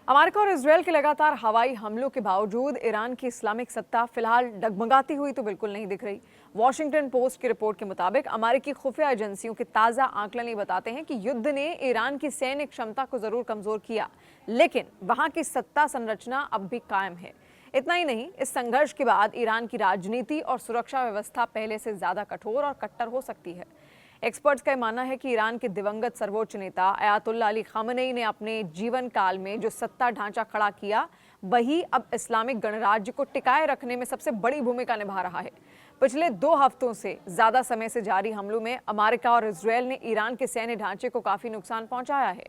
America और Israel के लगातार हवाई हमलों के बावजूद ईरान की इस्लामिक सत्ता फिलहाल डगमगाती हुई तो बिल्कुल नहीं दिख रही। वॉशिंगटन पोस्ट की रिपोर्ट के मुताबिक अमेरिकी खुफिया एजेंसियों के ताज़ा आंकलन ये बताते हैं कि युद्ध ने ईरान की सैन्य क्षमता को जरूर कमजोर किया, लेकिन वहां की सत्ता संरचना अब भी कायम है। इतना ही नहीं, इस संघर्ष के बाद ईरान की राजनीति और सुरक्षा व्यवस्था पहले से ज्यादा कठोर और कट्टर हो सकती है। एक्सपर्ट्स का मानना है कि ईरान के दिवंगत सर्वोच्च नेता अयातुल्ला अली खामेनी ने अपने जीवन काल में जो सत्ता ढांचा खड़ा किया, वही अब इस्लामिक गणराज्य को टिकाए रखने में सबसे बड़ी भूमिका निभा रहा है। पिछले 2 हफ्तों से ज्यादा समय से जारी हमलों में अमेरिका और इजरायल ने ईरान के सैन्य ढांचे को काफी नुकसान पहुंचाया है।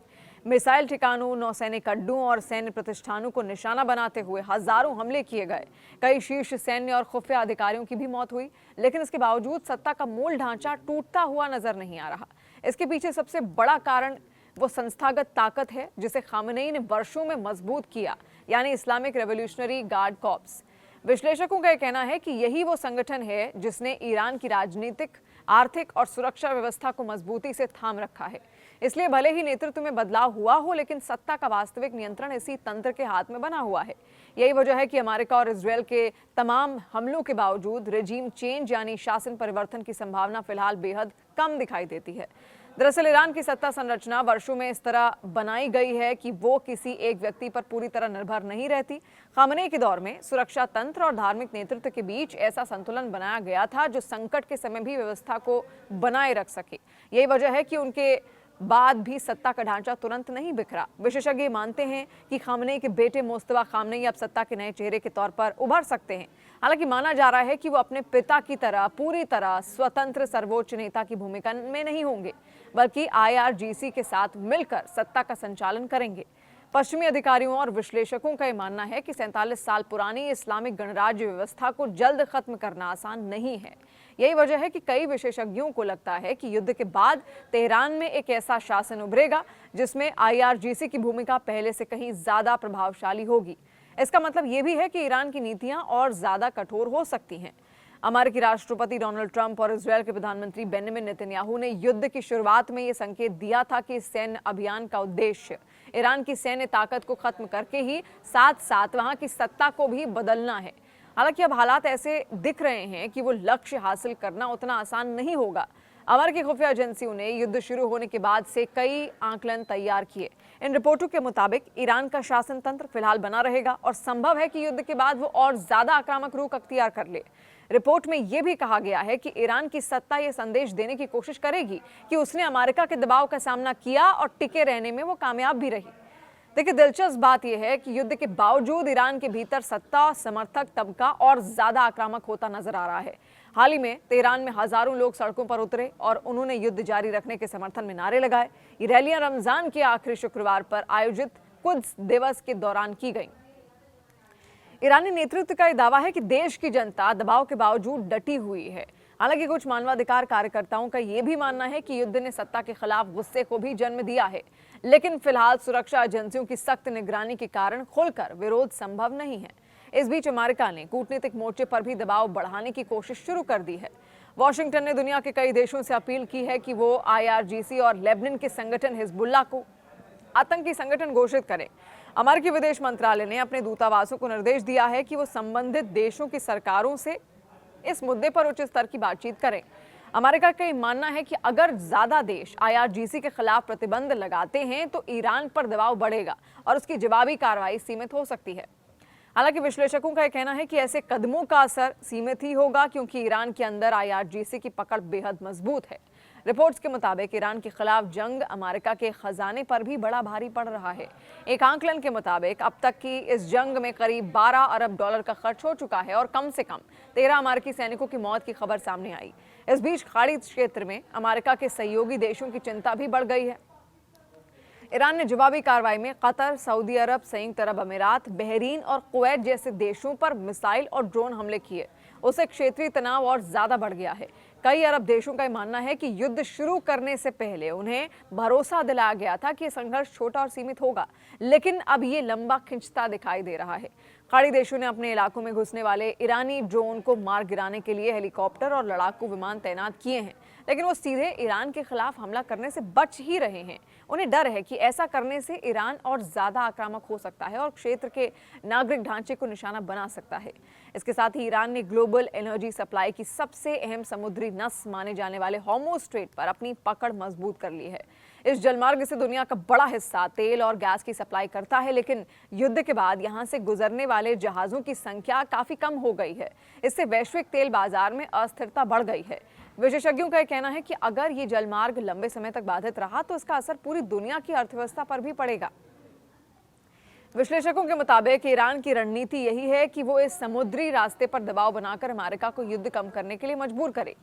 मिसाइल ठिकानों, नौसैनिक अड्डों और सैन्य प्रतिष्ठानों को निशाना बनाते हुए हजारों हमले किए गए। कई शीर्ष सैन्य और खुफिया अधिकारियों की भी मौत हुई, लेकिन इसके बावजूद सत्ता का मूल ढांचा टूटता हुआ नजर नहीं आ रहा। इसके पीछे सबसे बड़ा कारण वो संस्थागत ताकत है जिसे खामेनी ने वर्षों में मजबूत किया, यानी इस्लामिक रेवोल्यूशनरी गार्ड कॉर्प्स। विश्लेषकों का यह कहना है कि यही वो संगठन है जिसने ईरान की राजनीतिक, आर्थिक और सुरक्षा व्यवस्था को मजबूती से थाम रखा है। इसलिए भले ही नेतृत्व में बदलाव हुआ हो, लेकिन सत्ता का वास्तविक नियंत्रण इसी तंत्र के हाथ में बना हुआ है। यही वजह है कि अमेरिका और इजरायल के तमाम हमलों के बावजूद रेजिम चेंज यानी शासन परिवर्तन की संभावना फिलहाल बेहद कम दिखाई देती है। दरअसल ईरान की सत्ता संरचना वर्षों में इस तरह बनाई गई है कि वो किसी एक व्यक्ति पर पूरी तरह निर्भर नहीं रहती। खामेनी के दौर में सुरक्षा तंत्र और धार्मिक नेतृत्व के बीच ऐसा संतुलन बनाया गया था जो संकट के समय भी व्यवस्था को बनाए रख सके। यही वजह है कि उनके बाद भी सत्ता का ढांचा तुरंत नहीं बिखरा। विशेषज्ञ मानते हैं कि खामेनी के बेटे मुस्तफा खामेनी अब सत्ता के नए चेहरे के तौर पर उभर सकते हैं। हालांकि माना जा रहा है कि वो अपने पिता की तरह पूरी तरह स्वतंत्र सर्वोच्च नेता की भूमिका में नहीं होंगे, बल्कि IRGC के साथ मिलकर सत्ता का संचालन करेंगे। पश्चिमी अधिकारियों और विश्लेषकों का यह मानना है कि 47 साल पुरानी इस्लामिक गणराज्य व्यवस्था को जल्द खत्म करना आसान नहीं है। यही वजह है कि कई विशेषज्ञों को लगता है कि युद्ध के बाद तेहरान में एक ऐसा शासन उभरेगा जिसमें IRGC की भूमिका पहले से कहीं ज्यादा प्रभावशाली होगी। इसका मतलब यह भी है कि ईरान की नीतियां और ज्यादा कठोर हो सकती हैं। अमेरिकी राष्ट्रपति डोनाल्ड ट्रंप और इजरायल के प्रधानमंत्री बेंजामिन नेतन्याहू ने युद्ध की शुरुआत में यह संकेत दिया था कि इस सैन्य अभियान का उद्देश्य ईरान की सैन्य ताकत को खत्म करके ही साथ साथ वहां की सत्ता को भी बदलना है। हालांकि अब हालात ऐसे दिख रहे हैं कि वो लक्ष्य हासिल करना उतना आसान नहीं होगा। अमेरिकी खुफिया एजेंसियों ने युद्ध शुरू होने के बाद से कई आंकलन तैयार किए। इन रिपोर्टों के मुताबिक ईरान का शासन तंत्र फिलहाल बना रहेगा और संभव है कि युद्ध के बाद वो और ज्यादा आक्रामक रुख अख्तियार कर ले। रिपोर्ट में यह भी कहा गया है कि ईरान की सत्ता यह संदेश देने की कोशिश करेगी कि उसने अमेरिका के दबाव का सामना किया और टिके रहने में वो कामयाब भी रही। देखिए, दिलचस्प बात यह है कि युद्ध के बावजूद ईरान के भीतर सत्ता समर्थक तबका और ज्यादा आक्रामक होता नजर आ रहा है। हाल ही में तेहरान में हजारों लोग सड़कों पर उतरे और उन्होंने युद्ध जारी रखने के समर्थन में नारे लगाए। ये रैलियां रमजान के आखिरी शुक्रवार पर आयोजित कुद्स दिवस के दौरान की गई। ईरानी नेतृत्व का यह दावा है कि देश की जनता दबाव के बावजूद डटी हुई है। हालांकि कुछ मानवाधिकार कार्यकर्ताओं का यह भी मानना है कि युद्ध ने सत्ता के खिलाफ गुस्से को भी जन्म दिया है, लेकिन फिलहाल सुरक्षा एजेंसियों की सख्त निगरानी के कारण खुलकर विरोध संभव नहीं है। इस बीच अमेरिका ने कूटनीतिक मोर्चे पर भी दबाव बढ़ाने की कोशिश शुरू कर दी है। वॉशिंगटन ने दुनिया के कई देशों से अपील की है कि वो IRGC और लेबनान के संगठन हिजबुल्लाह को आतंकी संगठन घोषित करें। अमेरिकी विदेश मंत्रालय ने अपने दूतावासों को निर्देश दिया है कि वो संबंधित देशों की सरकारों से इस मुद्दे पर उच्च स्तर की बातचीत करें। अमेरिका का यह मानना है कि अगर ज्यादा देश IRGC के खिलाफ प्रतिबंध लगाते हैं तो ईरान पर दबाव बढ़ेगा और उसकी जवाबी कार्रवाई सीमित हो सकती है। हालांकि विश्लेषकों का यह कहना है कि ऐसे कदमों का असर सीमित ही होगा, क्योंकि ईरान के अंदर IRGC की पकड़ बेहद मजबूत है। रिपोर्ट्स के मुताबिक ईरान के खिलाफ जंग अमेरिका के खजाने पर भी बड़ा भारी पड़ रहा है। एक आंकलन के मुताबिक अब तक की इस जंग में करीब $12 अरब का खर्च हो चुका है और कम से कम 13 अमेरिकी सैनिकों की मौत की खबर सामने आई। इस बीच खाड़ी क्षेत्र में अमेरिका के सहयोगी देशों की चिंता भी बढ़ गई है। ईरान ने जवाबी कार्रवाई में कतर, सऊदी अरब, संयुक्त अरब अमीरात, बहरीन और कुवैत जैसे देशों पर मिसाइल और ड्रोन हमले किए। उससे क्षेत्रीय तनाव और ज्यादा बढ़ गया है। कई अरब देशों का मानना है कि युद्ध शुरू करने से पहले उन्हें भरोसा दिलाया गया था कि संघर्ष छोटा और सीमित होगा, लेकिन अब ये लंबा खिंचता दिखाई दे रहा है। खाड़ी देशों ने अपने इलाकों में घुसने वाले ईरानी ड्रोन को मार गिराने के लिए हेलीकॉप्टर और लड़ाकू विमान तैनात किए हैं, लेकिन वो सीधे ईरान के खिलाफ हमला करने से बच ही रहे हैं। उन्हें डर है कि ऐसा करने से ईरान और ज्यादा आक्रामक हो सकता है और क्षेत्र के नागरिक ढांचे को निशाना बना सकता है। इसके साथ ही ईरान ने ग्लोबल एनर्जी सप्लाई की सबसे अहम समुद्री नस माने जाने वाले हॉर्मुज़ स्ट्रेट पर अपनी पकड़ मजबूत कर ली है। इस जलमार्ग से दुनिया का बड़ा हिस्सा तेल और गैस की सप्लाई करता है, लेकिन युद्ध के बाद यहां से गुजरने वाले जहाजों की संख्या काफी कम हो गई है। इससे वैश्विक तेल बाजार में अस्थिरता बढ़ गई है। विशेषज्ञों का कहना है कि अगर ये जलमार्ग लंबे समय तक बाधित रहा तो इसका असर पूरी दुनिया की अर्थव्यवस्था पर भी पड़ेगा। विश्लेषकों के मुताबिक ईरान की रणनीति यही है कि वो इस समुद्री रास्ते पर दबाव बनाकर अमेरिका को युद्ध कम करने के लिए मजबूर करे।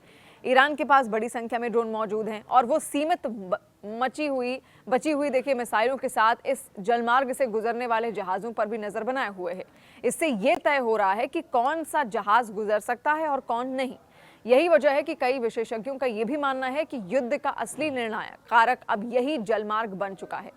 ईरान के पास बड़ी संख्या में ड्रोन मौजूद हैं और वो सीमित बची हुई देखिए मिसाइलों के साथ इस जलमार्ग से गुजरने वाले जहाजों पर भी नजर बनाए हुए है। इससे ये तय हो रहा है कि कौन सा जहाज गुजर सकता है और कौन नहीं। यही वजह है कि कई विशेषज्ञों का यह भी मानना है कि युद्ध का असली निर्णायक कारक अब यही जलमार्ग बन चुका है।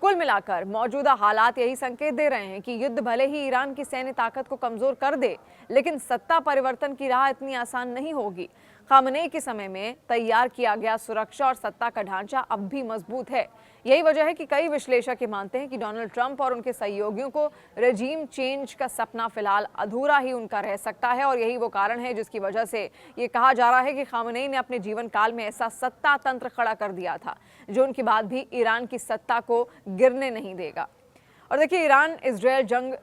कुल मिलाकर मौजूदा हालात यही संकेत दे रहे हैं कि युद्ध भले ही ईरान की सैन्य ताकत को कमजोर कर दे, लेकिन सत्ता परिवर्तन की राह इतनी आसान नहीं होगी। खामनेई के समय में तैयार किया गया सुरक्षा और सत्ता का ढांचा अब भी मजबूत है। यही वजह है कि कई विश्लेषक ये मानते हैं कि डोनाल्ड ट्रंप और उनके सहयोगियों को रेजीम चेंज का सपना फिलहाल अधूरा ही उनका रह सकता है और यही वो कारण है जिसकी वजह से ये कहा जा रहा है कि खामनेई ने अपने जीवन काल में ऐसा सत्ता तंत्र खड़ा कर दिया था जो उनके बाद भी ईरान की सत्ता को गिरने नहीं देगा। और देखिए, ईरान इजरायल जंग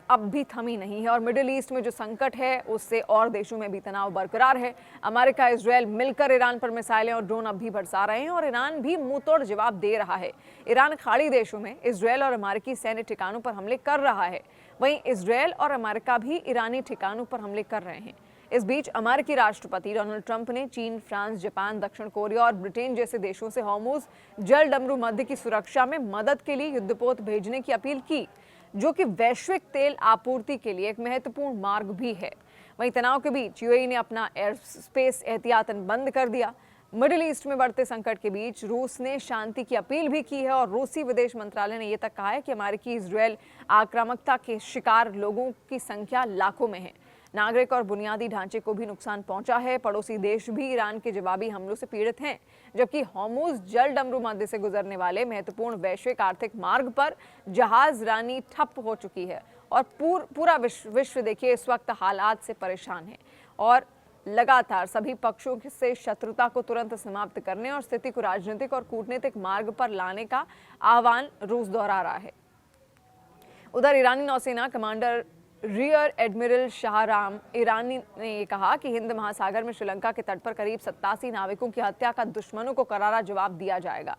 अब भी थमी नहीं है और मिडिल ईस्ट में जो संकट है उससे और देशों में भी तनाव बरकरार है। अमेरिका इजरायल मिलकर ईरान पर मिसाइलें और ड्रोन अब भी बरसा रहे हैं और ईरान भी मुंहतोड़ जवाब दे रहा है। ईरान खाड़ी देशों में इजरायल और अमेरिकी सैन्य ठिकानों पर हमले कर रहा है, वहीं इजरायल और अमेरिका भी ईरानी ठिकानों पर हमले कर रहे हैं। इस बीच अमेरिकी राष्ट्रपति डोनाल्ड ट्रंप ने चीन, फ्रांस, जापान, दक्षिण कोरिया और ब्रिटेन जैसे देशों से हॉर्मुज़ जल डमरू मध्य की सुरक्षा में मदद के लिए युद्धपोत भेजने की अपील की, जो कि वैश्विक तेल आपूर्ति के लिए एक महत्वपूर्ण मार्ग भी है। वहीं तनाव के बीच यूएई ने अपना एयर स्पेस एहतियातन बंद कर दिया। मिडिल ईस्ट में बढ़ते संकट के बीच रूस ने शांति की अपील भी की है और रूसी विदेश मंत्रालय ने यह तक कहा है कि अमेरिकी इजरायल आक्रामकता के शिकार लोगों की संख्या लाखों में है। नागरिक और बुनियादी ढांचे को भी नुकसान पहुंचा है। पड़ोसी देश भी ईरान के जवाबी हमलों से पीड़ित हैं, जबकि हॉर्मुज़ जल डमरू मध्य से गुजरने वाले महत्वपूर्ण वैश्विक आर्थिक मार्ग पर जहाज रानी ठप हो चुकी है और पूरा विश्व देखिए इस वक्त हालात से परेशान है और लगातार सभी पक्षों से शत्रुता को तुरंत समाप्त करने और स्थिति को राजनीतिक और कूटनीतिक मार्ग पर लाने का आह्वान रूस दोहरा रहा है। उधर ईरानी नौसेना commander rear admiral Shahram Irani ने कहा कि हिंद महासागर में श्रीलंका के तट पर करीब 87 नाविकों की हत्या का दुश्मनों को करारा जवाब दिया जाएगा।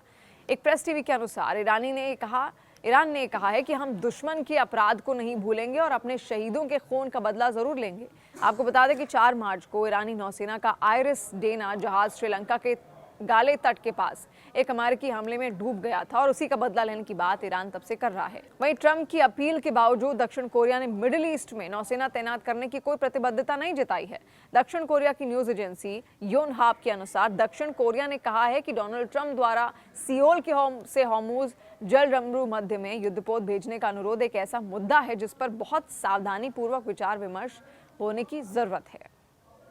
एक प्रेस टीवी के अनुसार ईरान ने कहा है कि हम दुश्मन के अपराध को नहीं भूलेंगे और अपने शहीदों के खून का बदला जरूर लेंगे। आपको बता दें कि 4 मार्च को ईरानी नौसेना का आयरिस डेना जहाज श्रीलंका के गाले तट के पास एक अमेरिकी हमले में डूब गया था और उसी का बदला लेने की बात ईरान तब से कर रहा है। वहीं ट्रंप की अपील के बावजूद दक्षिण कोरिया ने मिडिल ईस्ट में नौसेना तैनात करने की कोई प्रतिबद्धता नहीं जताई है। दक्षिण कोरिया की न्यूज एजेंसी योनहाप के अनुसार दक्षिण कोरिया ने कहा है कि डोनाल्ड ट्रंप द्वारा सियोल से हॉर्मुज़ जल डमरू मध्य में युद्धपोत भेजने का अनुरोध एक ऐसा मुद्दा है जिस पर बहुत सावधानी पूर्वक विचार विमर्श होने की जरूरत है।